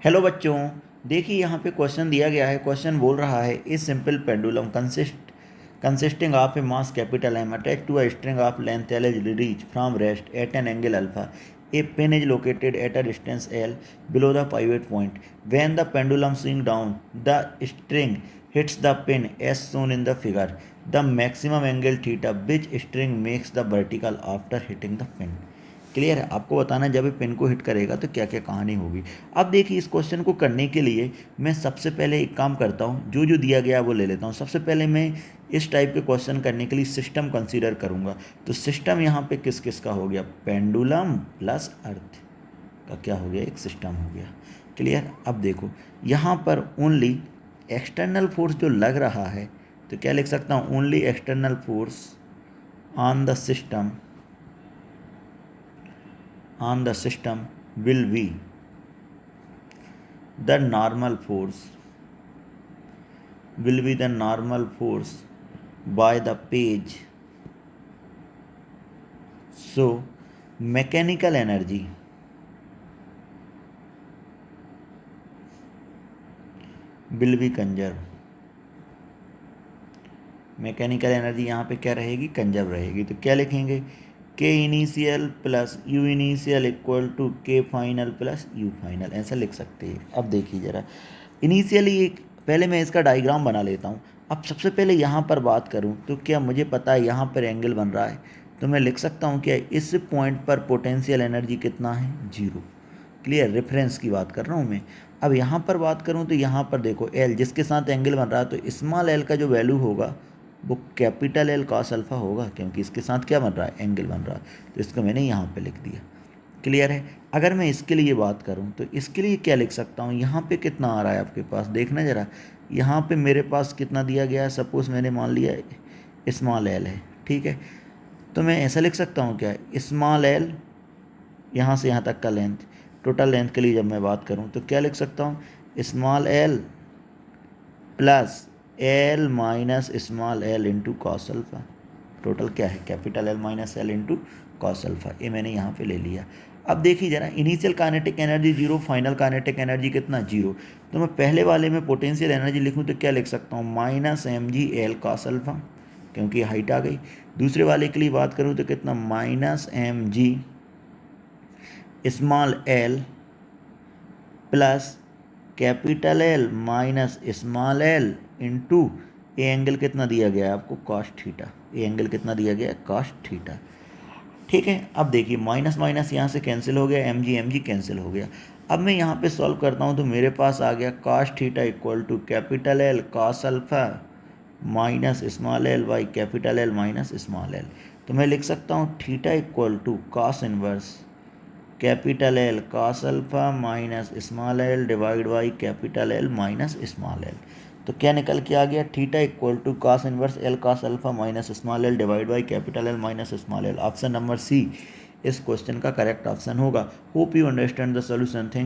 Hello बच्चों, देखिए यहाँ पे क्वेश्चन दिया गया है। क्वेश्चन बोल रहा है a simple pendulum consisting of a mass capital M attached to a string of length L is released from rest at an angle alpha. A pin is located at a distance L below the pivot point. When the pendulum swings down, the string hits the pin as shown in the figure. The maximum angle theta which string makes the vertical after hitting the pin. Clear है? आपको बताना है जब ये pen को hit करेगा तो क्या क्या कहानी होगी। अब देखिए, इस क्वेश्चन को करने के लिए मैं सबसे पहले एक काम करता हूँ, जो जो दिया गया है वो ले लेता हूँ। सबसे पहले मैं इस टाइप के क्वेश्चन करने के लिए सिस्टम कंसीडर करूँगा। तो सिस्टम यहाँ पे किस किस का हो गया? पेंडुलम प्लस अर्थ का क्या हो गया? एक सिस्टम हो गया। क्लियर? अब देखो यहाँ पर ओनली एक्सटर्नल फोर्स जो लग रहा है तो क्या लिख सकता हूँ? Only external force on the system will be the normal force by the page. So mechanical energy will be conserved. Mechanical energy यहाँ पे क्या रहेगी? कंजर्व रहेगी। तो क्या लिखेंगे? K initial plus U initial equal to K final plus U final, ऐसा लिख सकते हैं। अब देखिए ज़रा, इनिशियली पहले मैं इसका डायग्राम बना लेता हूँ। अब सबसे पहले यहाँ पर बात करूँ तो क्या मुझे पता है यहाँ पर एंगल बन रहा है, तो मैं लिख सकता हूँ क्या इस पॉइंट पर पोटेंशियल एनर्जी कितना है? 0। क्लियर? रेफरेंस की बात कर रहा हूँ मैं। अब यहाँ पर बात करूँ तो यहाँ पर देखो एल जिसके साथ एंगल बन रहा है, तो स्मॉल एल का जो वैल्यू होगा वो कैपिटल एल कॉस अल्फा होगा, क्योंकि इसके साथ क्या बन रहा है? एंगल बन रहा है। तो इसको मैंने यहाँ पे लिख दिया। क्लियर है? अगर मैं इसके लिए बात करूँ तो इसके लिए क्या लिख सकता हूँ? यहाँ पे कितना आ रहा है आपके पास? देखना ज़रा, यहाँ पे मेरे पास कितना दिया गया है? सपोज़ मैंने मान लिया स्मॉल एल है, ठीक है। तो मैं ऐसा लिख सकता हूँ क्या? स्मॉल एल यहाँ से यहाँ तक का लेंथ, टोटल लेंथ के लिए जब मैं बात करूँ तो क्या लिख सकता हूँ? Small l plus L minus small l into cos alpha. Total क्या है? Capital l minus L into cos alpha. ये मैंने यहाँ पे ले लिया। अब देखिए ज़रा, initial kinetic energy 0, final kinetic energy कितना? 0। तो मैं पहले वाले में पोटेंशियल एनर्जी लिखूँ तो क्या लिख सकता हूँ? Minus m g l cos alpha, क्योंकि हाइट आ गई। दूसरे वाले के लिए बात करूँ तो कितना? Minus m g small l plus capital l minus small l into a angle कितना दिया गया है आपको? Cos theta. ए एंगल कितना दिया गया है? Cos theta. ठीक है। अब देखिए माइनस माइनस यहाँ से कैंसिल हो गया, एम जी कैंसिल हो गया। अब मैं यहाँ पे सॉल्व करता हूँ तो मेरे पास आ गया cos theta equal to capital l cos alpha minus small l by capital l minus small l. तो मैं लिख सकता हूँ theta equal to cos inverse capital l cos alpha minus small l divide by capital l minus small l. तो क्या निकल के आ गया? Theta equal to cos inverse l cos alpha minus small l divide by capital l minus small l. Option number C इस question का correct option होगा। Hope you understand the solution. Thank